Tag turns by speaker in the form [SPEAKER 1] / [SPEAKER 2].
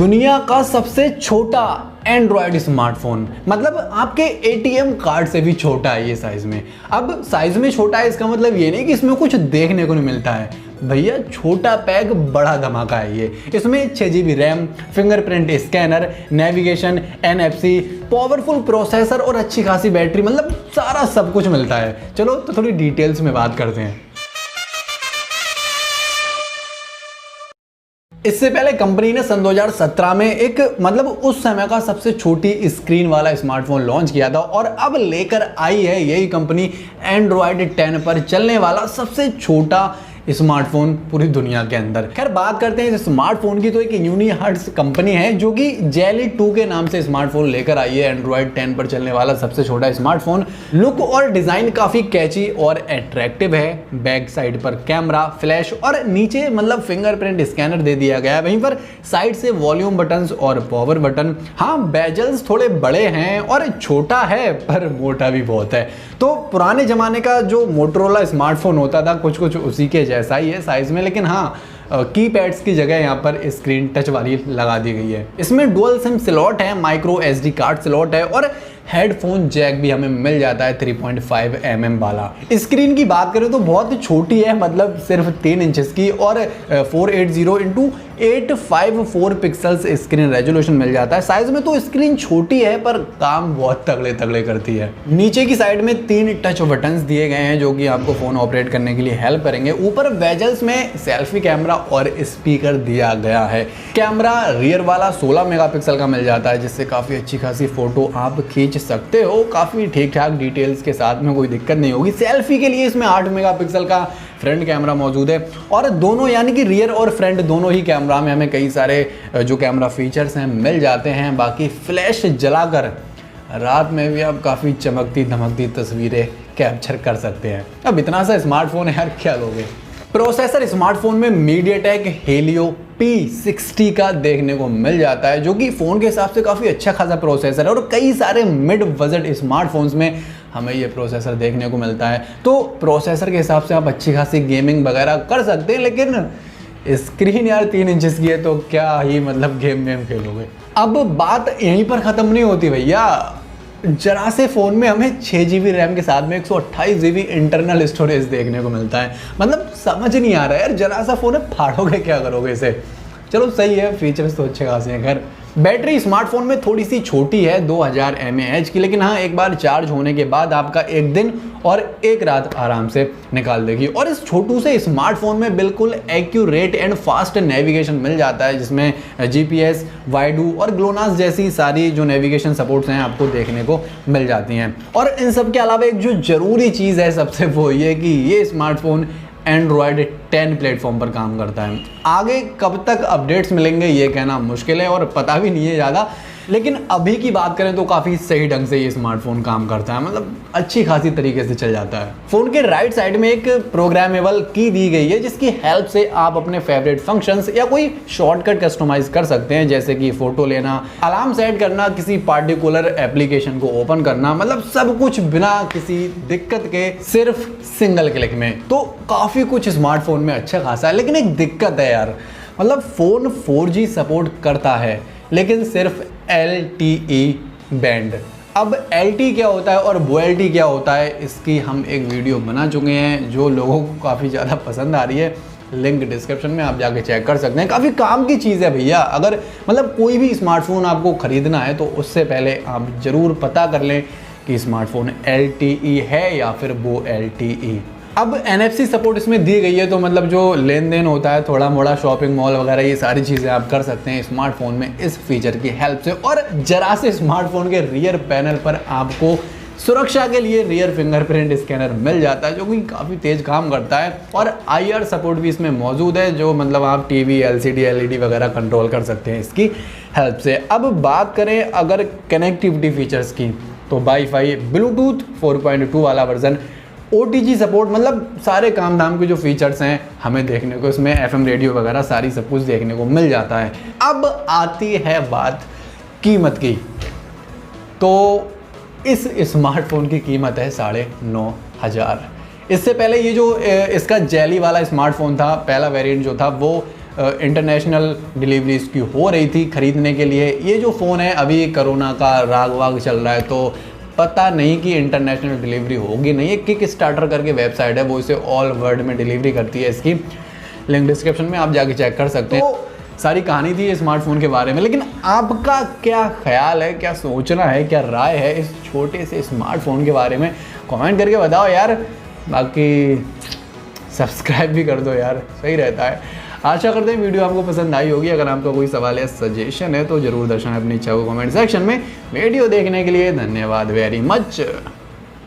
[SPEAKER 1] दुनिया का सबसे छोटा एंड्रॉयड स्मार्टफोन, मतलब आपके एटीएम कार्ड से भी छोटा है ये साइज में। अब साइज में छोटा है इसका मतलब ये नहीं कि इसमें कुछ देखने को नहीं मिलता है, भैया छोटा पैक बड़ा धमाका है ये। इसमें 6 GB RAM, fingerprint scanner, navigation, NFC, powerful processor और अच्छी खासी बैटरी, मतलब सारा सब कुछ मिलता है। चलो तो थोड़ी डिटेल्स में बात करते हैं। इससे पहले कंपनी ने सन 2017 में एक मतलब उस समय का सबसे छोटी स्क्रीन वाला स्मार्टफोन लॉन्च किया था और अब लेकर आई है यही कंपनी एंड्रॉयड 10 पर चलने वाला सबसे छोटा स्मार्टफोन पूरी दुनिया के अंदर। खैर बात करते हैं इस स्मार्टफोन की, तो एक यूनिहर्ट्ज कंपनी है जो कि जेली 2 के नाम से स्मार्टफोन लेकर आई है, एंड्रॉयड 10 पर चलने वाला सबसे छोटा स्मार्टफोन। लुक और डिजाइन काफी कैची और अट्रैक्टिव है। बैक साइड पर कैमरा, फ्लैश और नीचे मतलब फिंगरप्रिंट स्कैनर दे दिया गया है। वहीं पर साइड से वॉल्यूम बटन और पावर बटन। हाँ, बेजल्स थोड़े बड़े हैं और छोटा है पर मोटा भी बहुत है। तो पुराने जमाने का जो मोटरोला स्मार्टफोन होता था कुछ कुछ उसी के जैसा ही है साइज में, लेकिन हाँ कीपैड्स की जगह यहाँ पर स्क्रीन टच वाली लगा दी गई है। इसमें डुअल सिम स्लॉट है, माइक्रो SD कार्ड स्लॉट है और हेडफोन जैक भी हमें मिल जाता है 3.5 mm वाला। स्क्रीन की बात करें तो बहुत छोटी है, मतलब सिर्फ 3 इंचेस की और 480x854 पिक्सल्स स्क्रीन रेजोल्यूशन मिल जाता है। साइज में तो स्क्रीन छोटी है पर काम बहुत तगड़े तगड़े करती है। नीचे की साइड में 3 टच बटन्स दिए गए हैं जो कि आपको फोन ऑपरेट करने के लिए हेल्प करेंगे। ऊपर बेजल्स में सेल्फी कैमरा और स्पीकर दिया गया है। कैमरा रियर वाला 16 मेगापिक्सल का मिल जाता है जिससे काफी अच्छी खासी फोटो आप खींच सकते हो, काफी ठीक ठाक डिटेल्स के साथ में, कोई दिक्कत नहीं होगी। सेल्फी के लिए इसमें 8 मेगापिक्सल का फ्रंट कैमरा मौजूद है और दोनों यानी कि रियर और फ्रंट दोनों ही कैमरा में हमें कई सारे जो कैमरा फीचर्स हैं मिल जाते हैं। बाकी फ्लैश जलाकर रात में भी आप काफ़ी चमकती धमकती तस्वीरें कैप्चर कर सकते हैं। अब इतना सा स्मार्टफोन है यार, क्या लोगे। प्रोसेसर स्मार्टफोन में MTK Helio P60 का देखने को मिल जाता है जो कि फ़ोन के हिसाब से काफ़ी अच्छा खासा प्रोसेसर है और कई सारे मिड बजट स्मार्टफोन्स में हमें ये प्रोसेसर देखने को मिलता है। तो प्रोसेसर के हिसाब से आप अच्छी खासी गेमिंग वगैरह कर सकते हैं, लेकिन स्क्रीन यार 3 इंचेस की है तो क्या ही मतलब गेम खेलोगे। अब बात यहीं पर ख़त्म नहीं होती भैया, जरा से फ़ोन में हमें 6 GB रैम के साथ में 128 GB इंटरनल स्टोरेज देखने को मिलता है। मतलब समझ नहीं आ रहा है यार, जरा सा फ़ोन है, फाड़ोगे क्या करोगे इसे। चलो सही है, फीचर्स तो अच्छे खासे हैं। खैर बैटरी स्मार्टफोन में थोड़ी सी छोटी है 2000 mAh की, लेकिन हाँ एक बार चार्ज होने के बाद आपका एक दिन और एक रात आराम से निकाल देगी। और इस छोटू से स्मार्टफोन में बिल्कुल एक्यूरेट एंड फास्ट नेविगेशन मिल जाता है जिसमें GPS, वाइडू और ग्लोनास जैसी सारी जो नेविगेशन सपोर्ट्स हैं आपको देखने को मिल जाती हैं। और इन सब के अलावा एक जो ज़रूरी चीज़ है सबसे, वो ये कि ये स्मार्टफोन एंड्रॉयड 10 प्लेटफॉर्म पर काम करता है। आगे कब तक अपडेट्स मिलेंगे ये कहना मुश्किल है और पता भी नहीं है ज़्यादा, लेकिन अभी की बात करें तो काफ़ी सही ढंग से ये स्मार्टफोन काम करता है, मतलब अच्छी खासी तरीके से चल जाता है। फ़ोन के राइट साइड में एक प्रोग्रामेबल की दी गई है जिसकी हेल्प से आप अपने फेवरेट फंक्शंस या कोई शॉर्टकट कस्टमाइज कर सकते हैं, जैसे कि फ़ोटो लेना, अलार्म सेट करना, किसी पार्टिकुलर एप्लीकेशन को ओपन करना, मतलब सब कुछ बिना किसी दिक्कत के सिर्फ सिंगल क्लिक में। तो काफ़ी कुछ स्मार्टफोन में अच्छा खासा है, लेकिन एक दिक्कत है यार, मतलब फ़ोन 4G सपोर्ट करता है लेकिन सिर्फ LTE बैंड। अब LTE क्या होता है और VoLTE क्या होता है, इसकी हम एक वीडियो बना चुके हैं जो लोगों को काफ़ी ज़्यादा पसंद आ रही है। लिंक डिस्क्रिप्शन में आप जाके चेक कर सकते हैं। काफ़ी काम की चीज़ है भैया। अगर मतलब कोई भी स्मार्टफोन आपको ख़रीदना है तो उससे पहले आप ज़रूर पता कर लें कि स्मार्टफोन LTE है या फिर VoLTE। अब NFC सपोर्ट इसमें दी गई है, तो मतलब जो लेन देन होता है थोड़ा मोड़ा, शॉपिंग मॉल वगैरह, ये सारी चीज़ें आप कर सकते हैं स्मार्टफोन में इस फीचर की हेल्प से। और जरा से स्मार्टफोन के रियर पैनल पर आपको सुरक्षा के लिए रियर फिंगरप्रिंट स्कैनर मिल जाता है जो कि काफ़ी तेज़ काम करता है। और IR सपोर्ट भी इसमें मौजूद है जो मतलब आप TV, LCD, LED वगैरह कंट्रोल कर सकते हैं इसकी हेल्प से। अब बात करें अगर कनेक्टिविटी फीचर्स की, तो वाईफाई, ब्लूटूथ 4.2 वाला वर्जन, OTG सपोर्ट, मतलब सारे काम धाम के जो फीचर्स हैं हमें देखने को इसमें, FM रेडियो वगैरह सारी सब कुछ देखने को मिल जाता है। अब आती है बात कीमत की, तो इस स्मार्टफोन की कीमत है 9,500। इससे पहले ये जो इसका जेली वाला स्मार्टफोन था, पहला वेरिएंट जो था वो इंटरनेशनल डिलीवरी इसकी हो रही थी खरीदने के लिए। ये जो फ़ोन है अभी कोरोना का राग वाग चल रहा है तो पता नहीं कि इंटरनेशनल डिलीवरी होगी नहीं। एक किक स्टार्टर करके वेबसाइट है, वो इसे ऑल वर्ल्ड में डिलीवरी करती है। इसकी लिंक डिस्क्रिप्शन में आप जाके चेक कर सकते हैं। तो सारी कहानी थी स्मार्टफोन के बारे में, लेकिन आपका क्या ख्याल है, क्या सोचना है, क्या राय है इस छोटे से स्मार्टफोन के बारे में, कमेंट करके बताओ यार। बाकी सब्सक्राइब भी कर दो यार, सही रहता है। आशा करते हैं वीडियो आपको पसंद आई होगी। अगर आपका कोई सवाल या सजेशन है तो ज़रूर दर्शाएं अपनी इच्छा को कमेंट सेक्शन में। वीडियो देखने के लिए धन्यवाद वेरी मच।